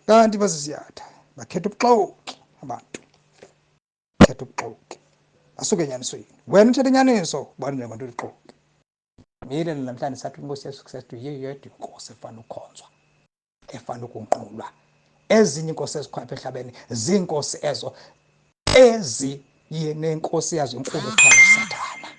kanti basisiyatha bakhetha ubuxoki abantu khetha ubuxoki asuke enyanisweni wena uthetha inyaniso ubani njengomuntu ulixoki mile namhlanje sathi inkosi Yesu Kristu yeyodwa inkosi efana ukhonzwa efana ukunqulwa ezinye inkosi ezikhona emhlabeni zinkosi ezo nenkosi yazo enkulu ekuthiwa uSathana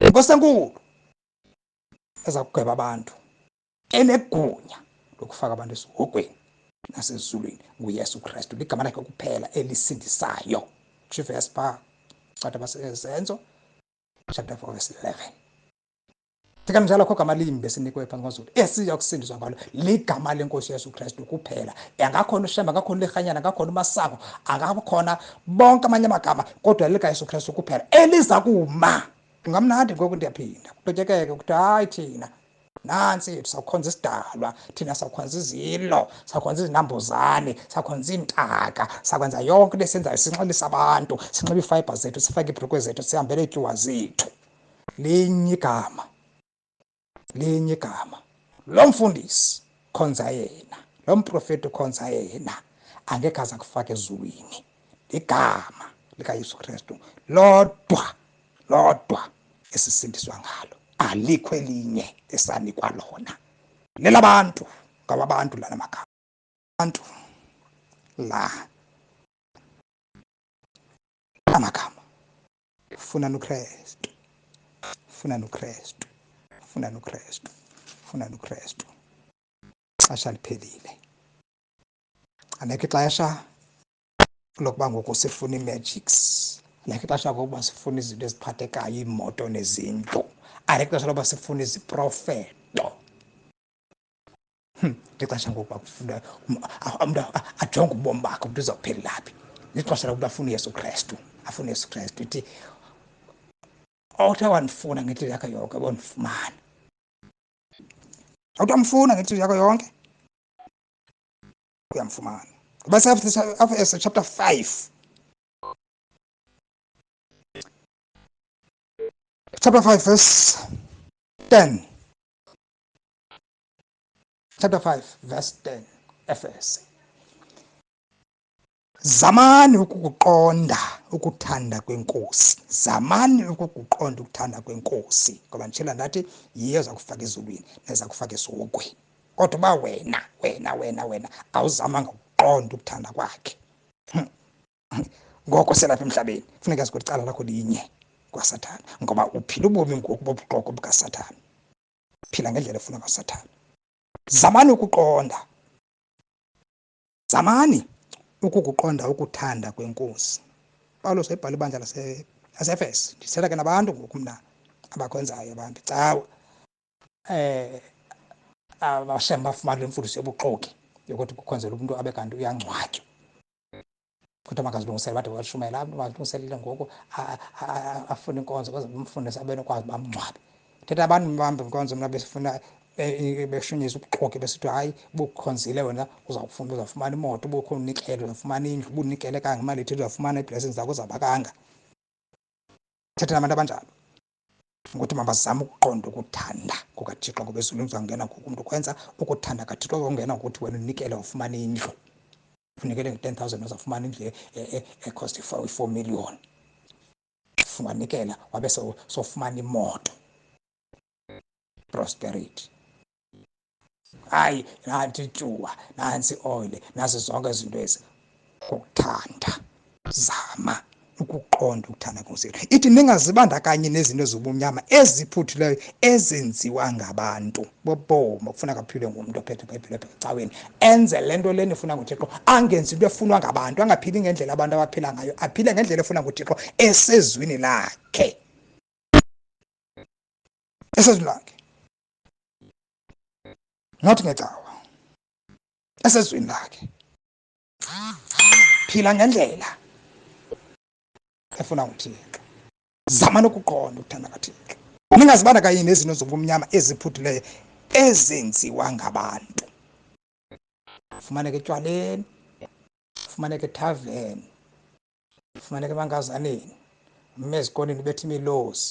inkosi enkulu ezakugweba abantu enegunya lokufaka abantu esihogweni nasezulwini nguYesu Kristu ligama lakhe kuphela elisindisayo verse pa Izenzo chapter 4 verse 11 Thika njalo kho gama limbe sinikwe phansi kwazulu esiya kusindiswa ngalo ligama lenkosi Yesu Kristu kuphela angakhona ushamba akakhona lehanyana akakhona umasango akakhona bonke amanye amagama kodwa lika Yesu Kristu kuphela eliza kuma ngamnandi ngoku ndiyaphinda kuxotyekeke ukuthi hayi thina nansi yethu sawukhonza isidalwa thina sawukhonza izilo sawukhonza izinambuzane sawukhonza intaka sakwenza yonke lesenzayo sinxibisa abantu sinxiba ifiber zethu sifake ibhrukwe zethu sihambele ityuwa zethu linye igama lo mfundisi khonza yena lo mprofeti khonza yena angeke aza kufaka ezulwini igama lika Yesu Kristu lodwa esisindiswa ngalo alikho elinye esanikwa lona lelabantu ngabantu lana magama abantu la amagama funa uKristu xesha liphelile aneke xesha lokuba ngoku sifuna imagics aneke xesha lokuba sifuna izinto eziphathekayo imoto nezindlu aneke xesha lokuba sifuna iziprofeto ixesha ngokuba kufuna umuntu ajonge ubomi bakhe ukuthi uzawuphelela phi ixesha lokuba afuna uYesu Kristu ithi awuthi wandifuna ngenhliziyo yakhe yonke wandifumana awuthi amfuna ngenhliziyo yakhe yonke uyamfumana bese after chapter 5 verse 10 chapter 5 verse 10 Efese zamani ukukuqonda ukuthanda kwenkosi ngoba nditshela ndathi yiyo eza kufaka ezulwini neza kufaka esihogweni kodwa uba wena awuzamanga ukuqonda ukuthanda kwakhe ngoko selapha emhlabeni funeka yazi ukuthi icala lakho linye kwaSathane ngoba uphila ubomi ngoku bobuqoko bukaSathane phila ngendlela efuna kaSathane zamani ukukuqonda ukuthanda kwenkosi Paulos ebhala ibandla laseEfese ndithetha ke nabantu ngoku mna abakwenzayo abantu cawa abashema bafumana imfundiso yobuxoki yokuthi kukhonzela umuntu abe kanti uyangcwatywa kodwa makazilungisele bade washumayela abantu bazilungiselele ngoku afuna inkonzo kwaze bamfundise abenokwazi bamngcwabe thetha abantu bambe inkonzo mna besifuna beshunyisa ubuxoki besithi hayi bukhonzile wena uzawufumana imoto ubukhonikele uzawufumana indlu ubunikele kanga imali ethi uzawufumana iblessings zakho uzabakanga thetha nabantu abanjalo ukuthi mabazame ukuqonda ukuthanda kukaThixo ngoba ezulwini uzawungena ngoku umuntu ukwenza ukuthanda kaThixo uzawungena ngokuthi wena unikele ufumana indlu unikele nge-10,000 uzawufumana indlu ecost 4 million unikela wabe sofumana imoto prosperity hayi nanti ityuwa nansi oil nazo zonke izinto ezi ukuthanda zama ukuqonda ukuthanda kwenkosi ithi ningazibandakanye nezinto zobumnyama eziphuthileyo ezenziwa ngabantu bobomo kufuneka aphile ngumuntu ophethe iBhayibhile ecaweni enze lento leni efuna nguThixo angenzi into efunwa ngabantu angaphili ngendlela abantu abaphila ngayo aphile ngendlela efuna nguThixo esezwini lakhe not ngecawa esezwini lakhe phila ngendlela efuna nguThixo zama nokuqonda ukuthanda kaThixo ningazibandakanye nezinto zobumnyama eziphuthileyo ezenziwa ngabantu fumaneke etywaleni fumaneke ethaveni fumaneke ebankazaneni ezikoneni bethi imilozi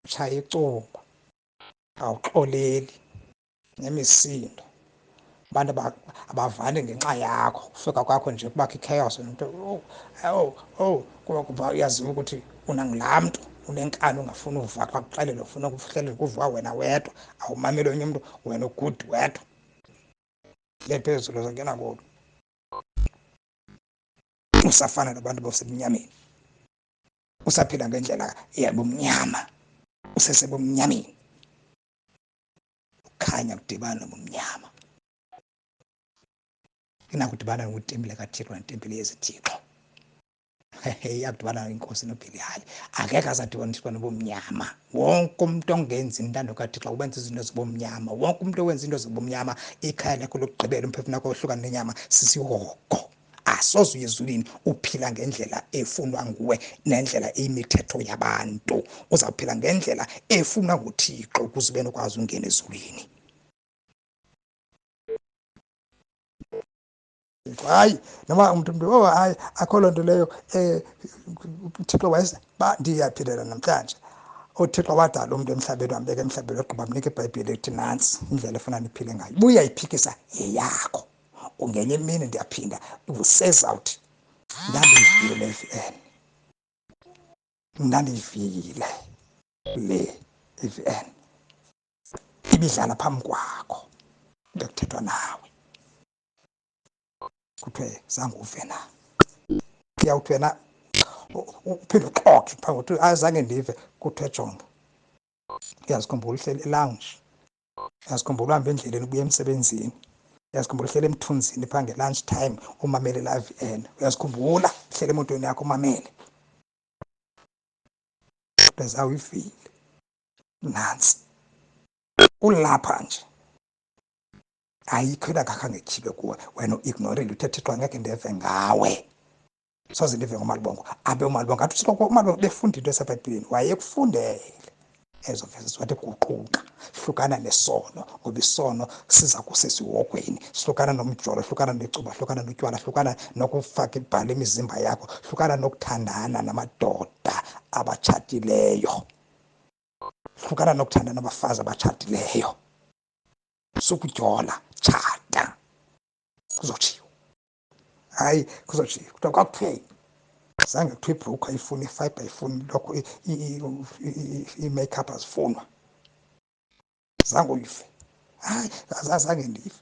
utshaya icuba awuxoleli nemisindo abantu abavani ngenxa yakho kufika kwakho nje kubakho ichaos umuntu kuba uyaziwa ukuthi unangilaa mntu unenkani ungafuni uva xa kuxelele ufuna ukuhlelela kuvuka wena wedwa awumameli onye umuntu wena ugood wedwa le phezulu zongena kulo usafana nabantu basemnyameni usaphila ngendlela yabumnyama usesebumnyameni ukhanya kudibana nobumnyama inakudibana nokutembele kaThixo nentempele yezithixo yakudibana inkosi noBhiliali akekho azadibaniswa nobumnyama wonke umuntu ongenza intando kaThixo ubenza izinto zobumnyama wonke umuntu owenza izinto zobumnyama ikhaya lakho lokugqibela umphefumulo wakho ohlukana nenyama sisihogo asoze uyezulwini uphila ngendlela efunwa nguwe nendlela imithetho yabantu uzawuphila ngendlela efunwa nguThixo ukuze ube nokwazi ungena ezulwini hayi noma umuntu hayi akho lonto leyo uThixo wayesa ndiyaphilela namhlanje uThixo wadala umuntu emhlabeni wambeka emhlabeni ogqiba mnika iBhayibheli ethi nansi indlela efuna niphile ngayo buya iphikisa yeyakho ungenye imini ndiyaphinda usezawuthi ndandiyivile le VN ndandiyivile le VN ibidlala phambi kwakho bekuthethwa nawe kuthiwe zange uve na uyawuthi wena uphinde uxoxe phambi kuthi azange ndive kuthiwe jonga uyazikhumbula uhleli elounge uyazikhumbula uhamba endleleni ubuya emsebenzini uyazikhumbula uhleli emthunzini phange lunch time umamele la VN uyazikhumbula uhleli emotweni yakho umamele beza uyivile nansi ulapha nje ayikho lakakhange chibe kuwe wena ignore uthethe Thixo ngeke ndeve ngawe soze ndive ngomalibongo abe umalibongo athi Thixo umalibongo befunda into eseBhayibhelini wayekufundele ezo verses wathi guquka hlukana nesono ngoba isono siza kusesiwogweni hlukana nomjolo hlukana necuba hlukana notywala hlukana nokufaka ibhala imizimba yakho hlukana nokuthandana namadoda abatshatileyo hlukana nokuthandana nabafazi abatshatileyo sukutyola tshata kuzotshiwo hayi kuzotshiwo kuthiwa kwakutheni zange kuthiwa ibhrukhwe ayifuni ifiber ayifuni lokho i-makeup azifunwa zange uyive hayi azange ndive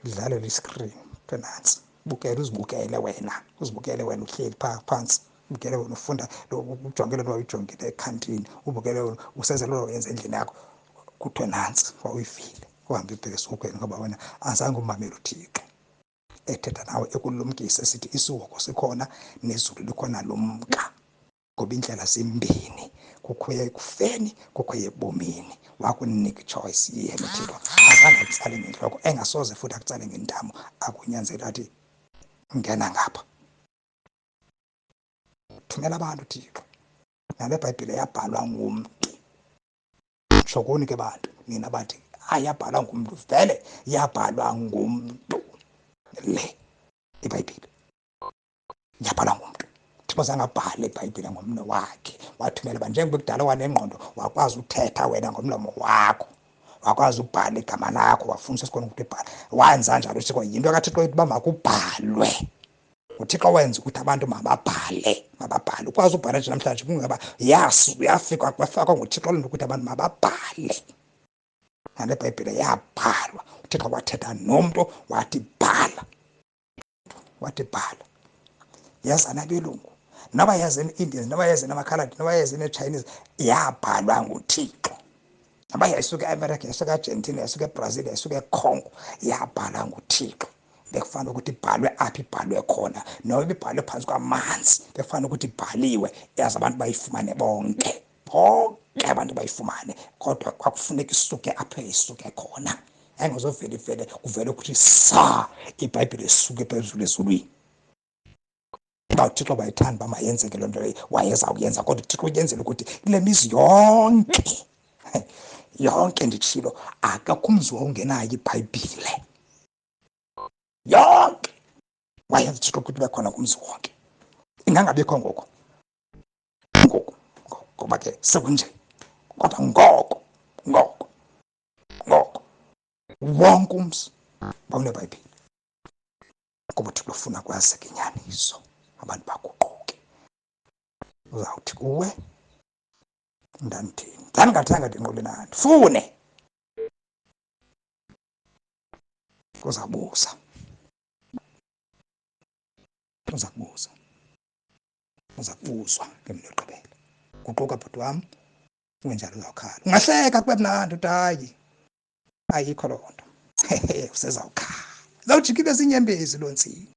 lidlale le-screen nansi bukele uzibukele wena uhleli phansi ubukele wena ufunda ujongele lo uyijongile ekhantini ubukele usenze lo wenza endlini yakho kuthiwe nansi wawuyivile uhambe ibheke esihogweni ngoba wena azange umamele uThixo ethetha nawe ekulumkise sithi isiwoko sikhona nezulu likhona lumka ngoba indlela zimbini kukho ekufeni kukho ebomini wakunika ichoice yena uThixo azange akutsale ngenhloko engasoze futhi akutsale ngentamo akunyanzela athi ngena ngapha thumela abantu Thixo nale Bhayibheli yabhalwa ngumuntu shokoni ke bantu nina bathi ayabhalwa ngumuntu vele yabhalwa ngumuntu le iBhayibheli yabhalwa ngumuntu Thixo zangabhala iBhayibheli ngomlomo wakhe wathumela abantu njengoba kudala wanengqondo wakwazi uthetha wena ngomlomo wakho wakwazi ukubhala igama lakho wafundisa isikole ukuthi ibhala wanza njalo Thixo yinto kaThixo ithi makubhalwe uThixo wenza ukuthi abantu mababhale ukwazi ubhala nje namhlanje kungaba yafika kwafakwa nguThixo lento ukuthi abantu mababhale nale Bhayibheli yabhalwa uThixo wathetha nomuntu wathi bhala yaza nabelungu naba yazi Indians naba yazi namakhaladi naba yazi neChinese yabhalwa nguThixo naba yasuka eAmerica yasuka eArgentina yasuka eBrazil yasuka eCongo yabhalwa nguThixo bekufanele ukuthi ibhalwe aphi ibhalwe khona noma ibhalwe phansi kwamanzi bekufanele ukuthi ibhaliwe yazi abantu bayifumane bonke abantu bayifumane kodwa kwakufuneka isuke apho isuke khona engazovele kuvele ukuthi sa iBhayibheli isuke phezulu ezulwini uThixo bayithanda bamayenze loo nto leyo wayezawuyenza kodwa uThixo uyenzela ukuthi kule mizi yonke nditshilo akakho umzi ongenayo iBhayibhile yonke wayenza uThixo ukuthi kube khona kumzi wonke ingangabikho ngoku ngoba ke sekunje kodwa ngoko wonke umzi bawuneBhayibheli ngoba uthi kufuna kwazeke inyaniso abantu baguquke. Uzawuthi kuwe ndandini ndangathanga ndinqule nani fune uzabuza uzakubuzwa ngemini yokugqibela. Guquka bhuti wami, ungenjalo uzawukhala. Ungahleka kube mnandi uthi hayi ayikho loo nto usezawukhala, zawujika ibe zinyembezi loo ntsini.